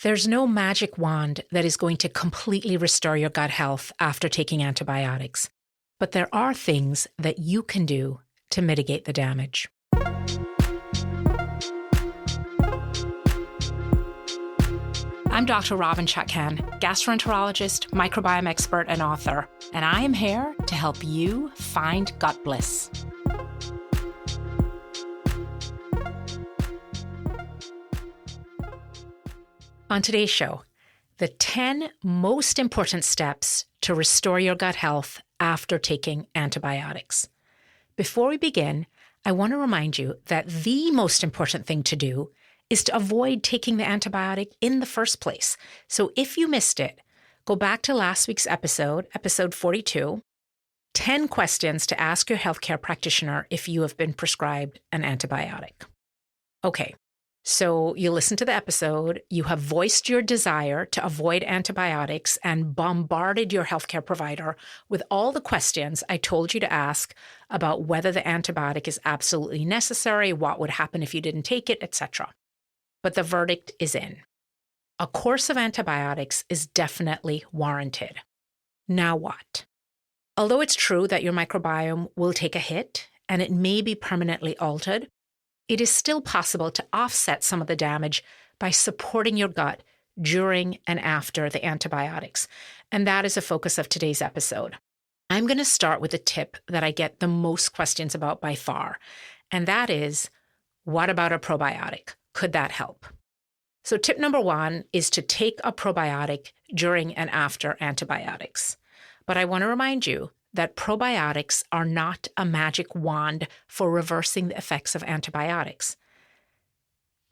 There's no magic wand that is going to completely restore your gut health after taking antibiotics, but there are things that you can do to mitigate the damage. I'm Dr. Robynne Chutkan, gastroenterologist, microbiome expert, and author, and I am here to help you find gut bliss. On today's show, the 10 most important steps to restore your gut health after taking antibiotics. Before we begin, I want to remind you that the most important thing to do is to avoid taking the antibiotic in the first place. So if you missed it, go back to last week's episode 42, 10 questions to ask your healthcare practitioner if you have been prescribed an antibiotic. Okay, so you listened to the episode, you have voiced your desire to avoid antibiotics and bombarded your healthcare provider with all the questions I told you to ask about whether the antibiotic is absolutely necessary, what would happen if you didn't take it, etc. But the verdict is in. A course of antibiotics is definitely warranted. Now what? Although it's true that your microbiome will take a hit and it may be permanently altered, it is still possible to offset some of the damage by supporting your gut during and after the antibiotics. And that is a focus of today's episode. I'm going to start with a tip that I get the most questions about by far, and that is, what about a probiotic? Could that help? So tip number 1 is to take a probiotic during and after antibiotics. But I want to remind you that probiotics are not a magic wand for reversing the effects of antibiotics.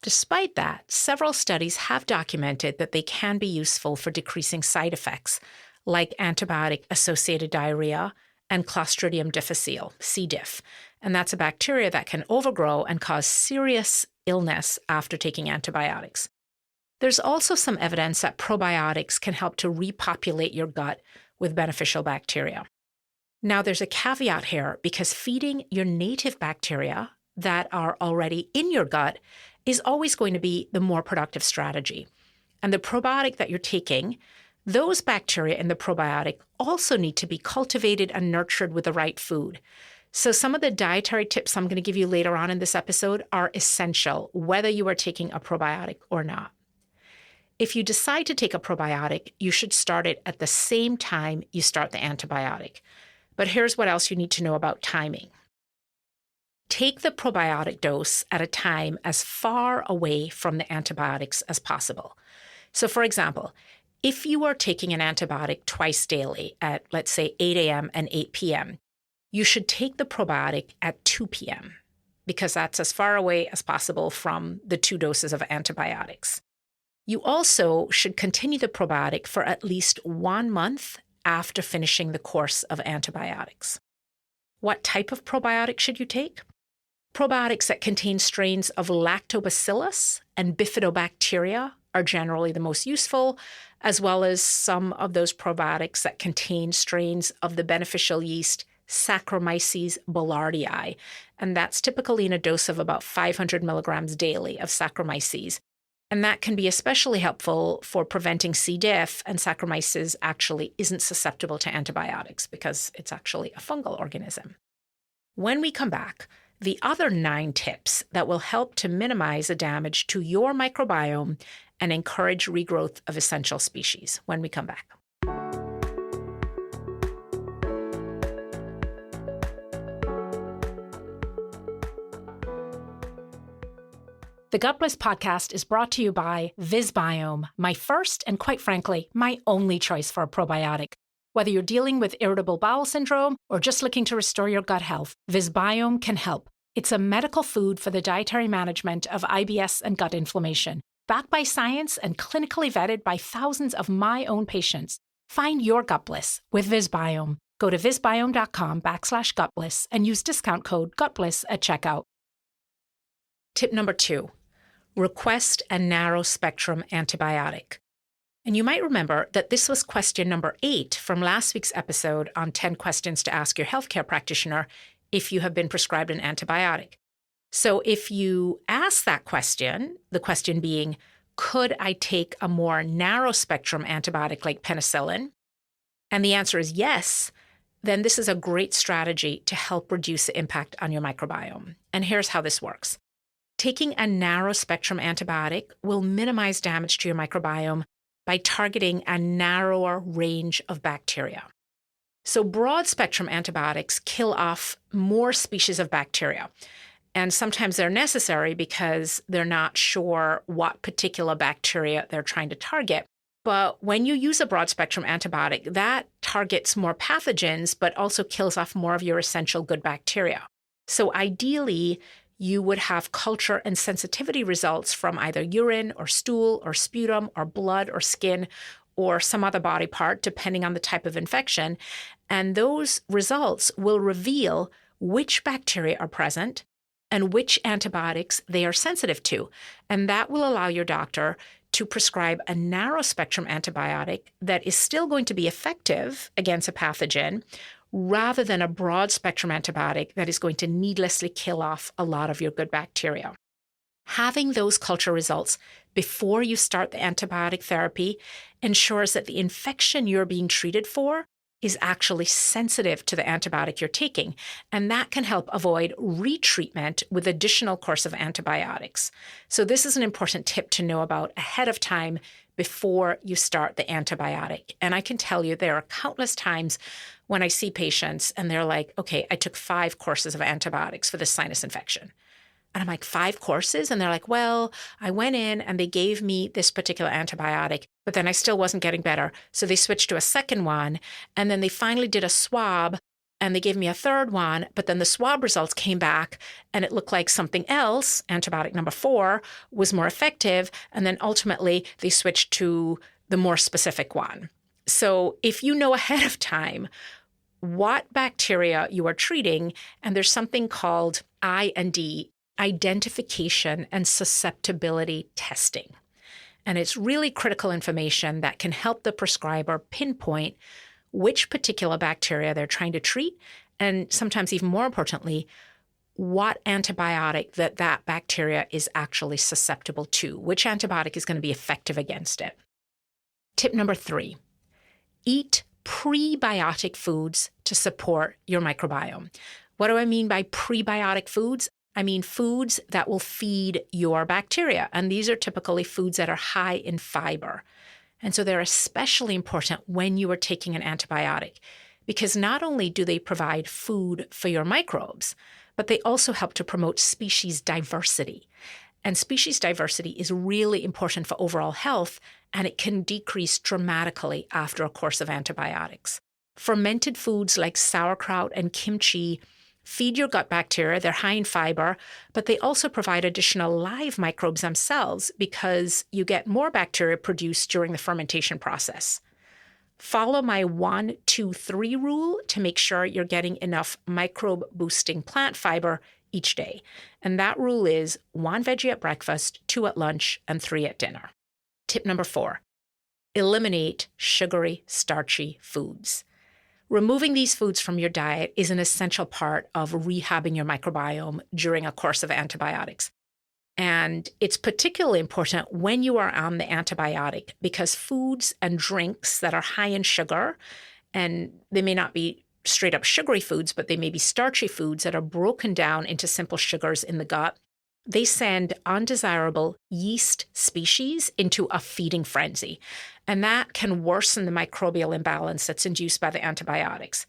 Despite that, several studies have documented that they can be useful for decreasing side effects like antibiotic-associated diarrhea and Clostridium difficile, C. diff. And that's a bacteria that can overgrow and cause serious illness after taking antibiotics. There's also some evidence that probiotics can help to repopulate your gut with beneficial bacteria. Now, there's a caveat here because feeding your native bacteria that are already in your gut is always going to be the more productive strategy. And the probiotic that you're taking, those bacteria in the probiotic also need to be cultivated and nurtured with the right food. So some of the dietary tips I'm going to give you later on in this episode are essential, whether you are taking a probiotic or not. If you decide to take a probiotic, you should start it at the same time you start the antibiotic. But here's what else you need to know about timing. Take the probiotic dose at a time as far away from the antibiotics as possible. So for example, if you are taking an antibiotic twice daily at, let's say, 8 a.m. and 8 p.m., you should take the probiotic at 2 p.m. because that's as far away as possible from the 2 doses of antibiotics. You also should continue the probiotic for at least 1 month after finishing the course of antibiotics. What type of probiotic should you take? Probiotics that contain strains of lactobacillus and bifidobacteria are generally the most useful, as well as some of those probiotics that contain strains of the beneficial yeast Saccharomyces boulardii, and that's typically in a dose of about 500 milligrams daily of Saccharomyces. And that can be especially helpful for preventing C. diff, and Saccharomyces actually isn't susceptible to antibiotics because it's actually a fungal organism. When we come back, the other 9 tips that will help to minimize the damage to your microbiome and encourage regrowth of essential species when we come back. The Gut Bliss podcast is brought to you by VisBiome, my first and quite frankly, my only choice for a probiotic. Whether you're dealing with irritable bowel syndrome or just looking to restore your gut health, VisBiome can help. It's a medical food for the dietary management of IBS and gut inflammation. Backed by science and clinically vetted by thousands of my own patients. Find your gut bliss with VisBiome. Go to visbiome.com/gutbliss and use discount code GUTBLISS at checkout. Tip number 2. Request a narrow-spectrum antibiotic. And you might remember that this was question number 8 from last week's episode on 10 questions to ask your healthcare practitioner if you have been prescribed an antibiotic. So if you ask that question, the question being, could I take a more narrow spectrum antibiotic like penicillin? And the answer is yes. Then this is a great strategy to help reduce the impact on your microbiome. And here's how this works. Taking a narrow spectrum antibiotic will minimize damage to your microbiome by targeting a narrower range of bacteria. So broad spectrum antibiotics kill off more species of bacteria. And sometimes they're necessary because they're not sure what particular bacteria they're trying to target. But when you use a broad spectrum antibiotic, that targets more pathogens, but also kills off more of your essential good bacteria. So ideally, you would have culture and sensitivity results from either urine or stool or sputum or blood or skin or some other body part, depending on the type of infection. And those results will reveal which bacteria are present and which antibiotics they are sensitive to. And that will allow your doctor to prescribe a narrow spectrum antibiotic that is still going to be effective against a pathogen, rather than a broad spectrum antibiotic that is going to needlessly kill off a lot of your good bacteria. Having those culture results before you start the antibiotic therapy ensures that the infection you're being treated for is actually sensitive to the antibiotic you're taking, and that can help avoid retreatment with additional course of antibiotics. So this is an important tip to know about ahead of time before you start the antibiotic. And I can tell you there are countless times when I see patients and they're like, okay, I took 5 courses of antibiotics for this sinus infection. And I'm like, 5 courses? And they're like, well, I went in and they gave me this particular antibiotic, but then I still wasn't getting better. So they switched to a second one. And then they finally did a swab and they gave me a third one. But then the swab results came back and it looked like something else, antibiotic number 4, was more effective. And then ultimately they switched to the more specific one. So if you know ahead of time what bacteria you are treating, and there's something called I&D, identification and susceptibility testing. And it's really critical information that can help the prescriber pinpoint which particular bacteria they're trying to treat, and sometimes even more importantly, what antibiotic that bacteria is actually susceptible to, which antibiotic is going to be effective against it. Tip number 3, eat prebiotic foods to support your microbiome. What do I mean by prebiotic foods? I mean foods that will feed your bacteria. And these are typically foods that are high in fiber. And so they're especially important when you are taking an antibiotic, because not only do they provide food for your microbes, but they also help to promote species diversity. And species diversity is really important for overall health, and it can decrease dramatically after a course of antibiotics. Fermented foods like sauerkraut and kimchi feed your gut bacteria. They're high in fiber, but they also provide additional live microbes themselves because you get more bacteria produced during the fermentation process. Follow my 1-2-3 rule to make sure you're getting enough microbe-boosting plant fiber each day. And that rule is 1 veggie at breakfast, 2 at lunch, and 3 at dinner. Tip number 4, eliminate sugary, starchy foods. Removing these foods from your diet is an essential part of rehabbing your microbiome during a course of antibiotics. And it's particularly important when you are on the antibiotic because foods and drinks that are high in sugar, and they may not be straight up sugary foods, but they may be starchy foods that are broken down into simple sugars in the gut, they send undesirable yeast species into a feeding frenzy. And that can worsen the microbial imbalance that's induced by the antibiotics.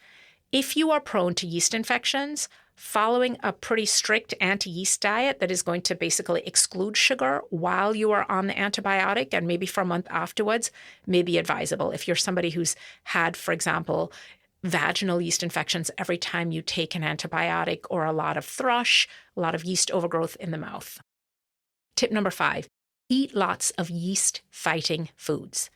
If you are prone to yeast infections, following a pretty strict anti-yeast diet that is going to basically exclude sugar while you are on the antibiotic and maybe for a month afterwards may be advisable. If you're somebody who's had, for example, vaginal yeast infections every time you take an antibiotic, or a lot of thrush, a lot of yeast overgrowth in the mouth. Tip number 5, eat lots of yeast-fighting foods.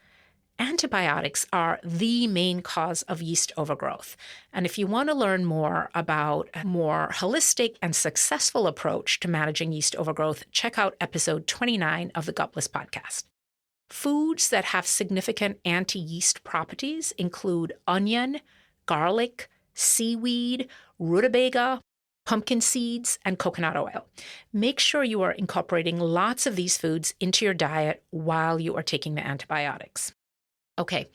Antibiotics are the main cause of yeast overgrowth. And if you want to learn more about a more holistic and successful approach to managing yeast overgrowth, check out episode 29 of the Gut Bliss podcast. Foods that have significant anti-yeast properties include onion, garlic, seaweed, rutabaga, pumpkin seeds, and coconut oil. Make sure you are incorporating lots of these foods into your diet while you are taking the antibiotics. Okay,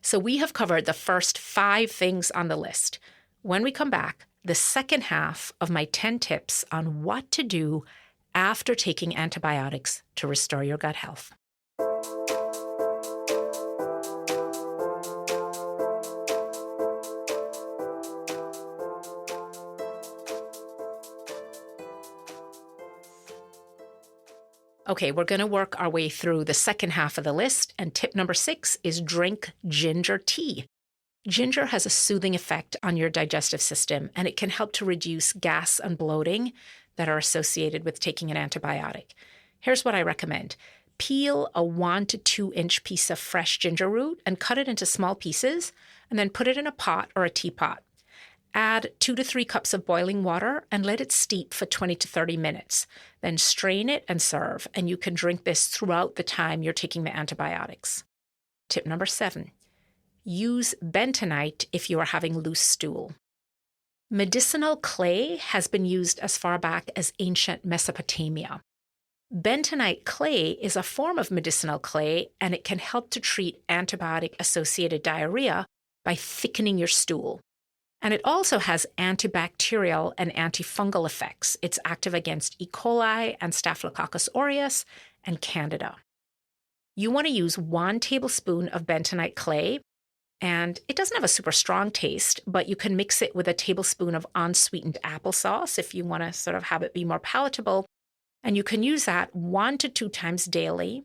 so we have covered the first 5 things on the list. When we come back, the second half of my 10 tips on what to do after taking antibiotics to restore your gut health. Okay, we're going to work our way through the second half of the list, and tip number 6 is drink ginger tea. Ginger has a soothing effect on your digestive system, and it can help to reduce gas and bloating that are associated with taking an antibiotic. Here's what I recommend. Peel a 1 to 2 inch piece of fresh ginger root and cut it into small pieces, and then put it in a pot or a teapot. Add 2 to 3 cups of boiling water and let it steep for 20 to 30 minutes. Then strain it and serve, and you can drink this throughout the time you're taking the antibiotics. Tip number 7, use bentonite if you are having loose stool. Medicinal clay has been used as far back as ancient Mesopotamia. Bentonite clay is a form of medicinal clay, and it can help to treat antibiotic-associated diarrhea by thickening your stool. And it also has antibacterial and antifungal effects. It's active against E. coli and Staphylococcus aureus and Candida. You want to use 1 tablespoon of bentonite clay, and it doesn't have a super strong taste, but you can mix it with a tablespoon of unsweetened applesauce if you want to sort of have it be more palatable. And you can use that 1 to 2 times daily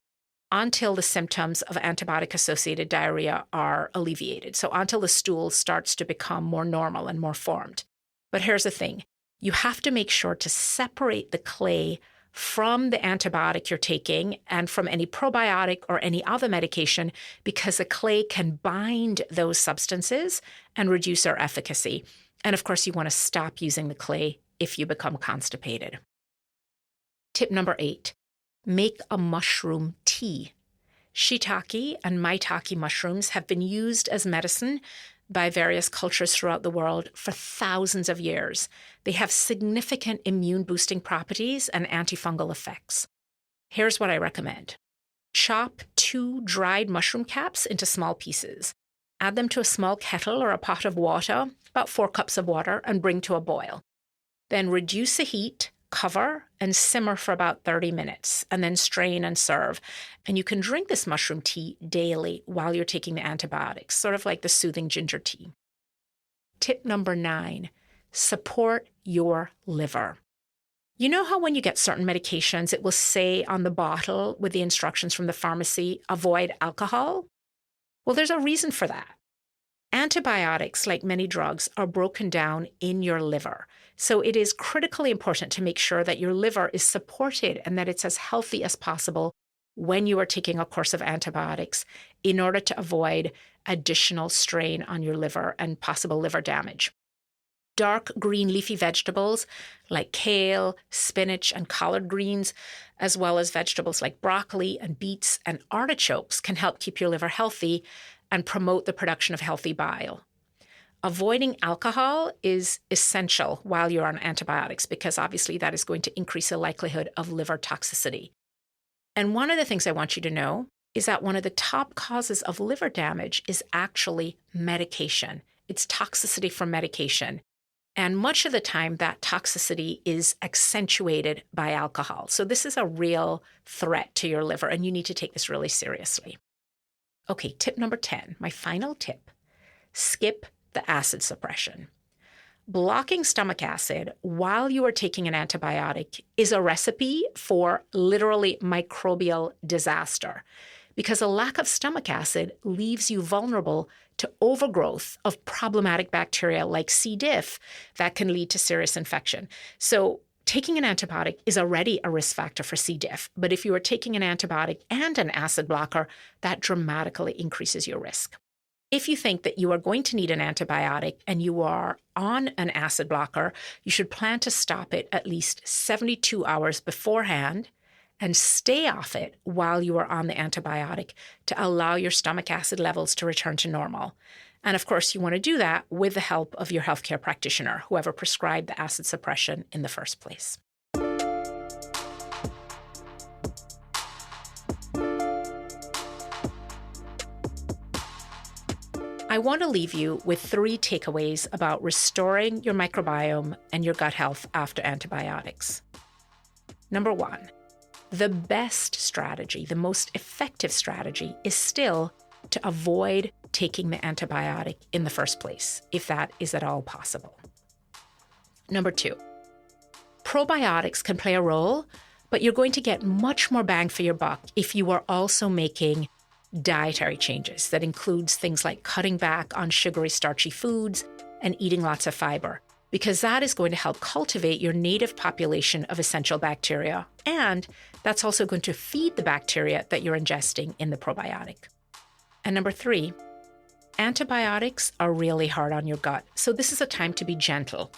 until the symptoms of antibiotic-associated diarrhea are alleviated. So until the stool starts to become more normal and more formed. But here's the thing. You have to make sure to separate the clay from the antibiotic you're taking and from any probiotic or any other medication, because the clay can bind those substances and reduce their efficacy. And of course, you want to stop using the clay if you become constipated. Tip number 8. Make a mushroom tea. Shiitake and maitake mushrooms have been used as medicine by various cultures throughout the world for thousands of years. They have significant immune-boosting properties and antifungal effects. Here's what I recommend. Chop 2 dried mushroom caps into small pieces. Add them to a small kettle or a pot of water, about 4 cups of water, and bring to a boil. Then reduce the heat, cover, and simmer for about 30 minutes, and then strain and serve. And you can drink this mushroom tea daily while you're taking the antibiotics, sort of like the soothing ginger tea. Tip number 9, support your liver. You know how when you get certain medications, it will say on the bottle with the instructions from the pharmacy, avoid alcohol? Well, there's a reason for that. Antibiotics, like many drugs, are broken down in your liver. So it is critically important to make sure that your liver is supported and that it's as healthy as possible when you are taking a course of antibiotics in order to avoid additional strain on your liver and possible liver damage. Dark green leafy vegetables like kale, spinach, and collard greens, as well as vegetables like broccoli and beets and artichokes, can help keep your liver healthy and promote the production of healthy bile. Avoiding alcohol is essential while you're on antibiotics because obviously that is going to increase the likelihood of liver toxicity. And one of the things I want you to know is that one of the top causes of liver damage is actually medication. It's toxicity from medication. And much of the time, that toxicity is accentuated by alcohol. So this is a real threat to your liver, and you need to take this really seriously. Okay, tip number 10, my final tip. Skip the acid suppression. Blocking stomach acid while you are taking an antibiotic is a recipe for literally microbial disaster, because a lack of stomach acid leaves you vulnerable to overgrowth of problematic bacteria like C. diff that can lead to serious infection. So taking an antibiotic is already a risk factor for C. diff, but if you are taking an antibiotic and an acid blocker, that dramatically increases your risk. If you think that you are going to need an antibiotic and you are on an acid blocker, you should plan to stop it at least 72 hours beforehand and stay off it while you are on the antibiotic to allow your stomach acid levels to return to normal. And of course, you want to do that with the help of your healthcare practitioner, whoever prescribed the acid suppression in the first place. I want to leave you with 3 takeaways about restoring your microbiome and your gut health after antibiotics. Number 1, the best strategy, the most effective strategy is still to avoid taking the antibiotic in the first place, if that is at all possible. Number 2, probiotics can play a role, but you're going to get much more bang for your buck if you are also making dietary changes that includes things like cutting back on sugary, starchy foods and eating lots of fiber, because that is going to help cultivate your native population of essential bacteria, and that's also going to feed the bacteria that you're ingesting in the probiotic. And number 3, antibiotics are really hard on your gut, so this is a time to be gentle.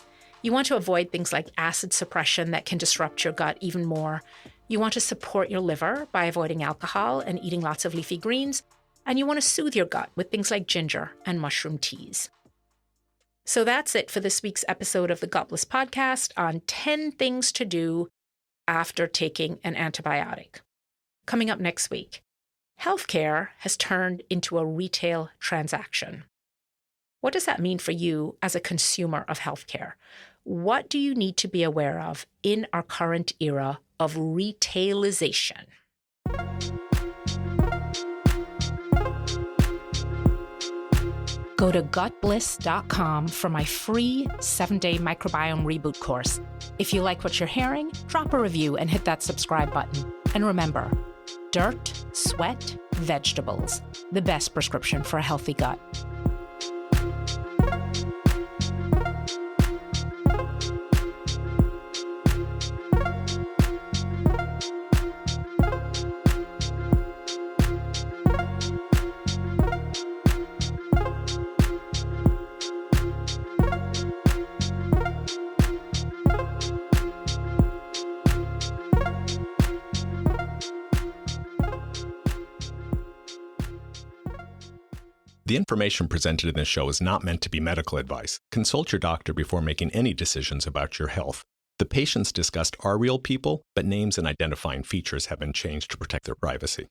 You want to avoid things like acid suppression that can disrupt your gut even more. You want to support your liver by avoiding alcohol and eating lots of leafy greens, and you want to soothe your gut with things like ginger and mushroom teas. So that's it for this week's episode of the Gutless Podcast on 10 things to do after taking an antibiotic. Coming up next week, healthcare has turned into a retail transaction. What does that mean for you as a consumer of healthcare? What do you need to be aware of in our current era of retailization? Go to gutbliss.com for my free 7-day microbiome reboot course. If you like what you're hearing, drop a review and hit that subscribe button. And remember, dirt, sweat, vegetables, the best prescription for a healthy gut. The information presented in this show is not meant to be medical advice. Consult your doctor before making any decisions about your health. The patients discussed are real people, but names and identifying features have been changed to protect their privacy.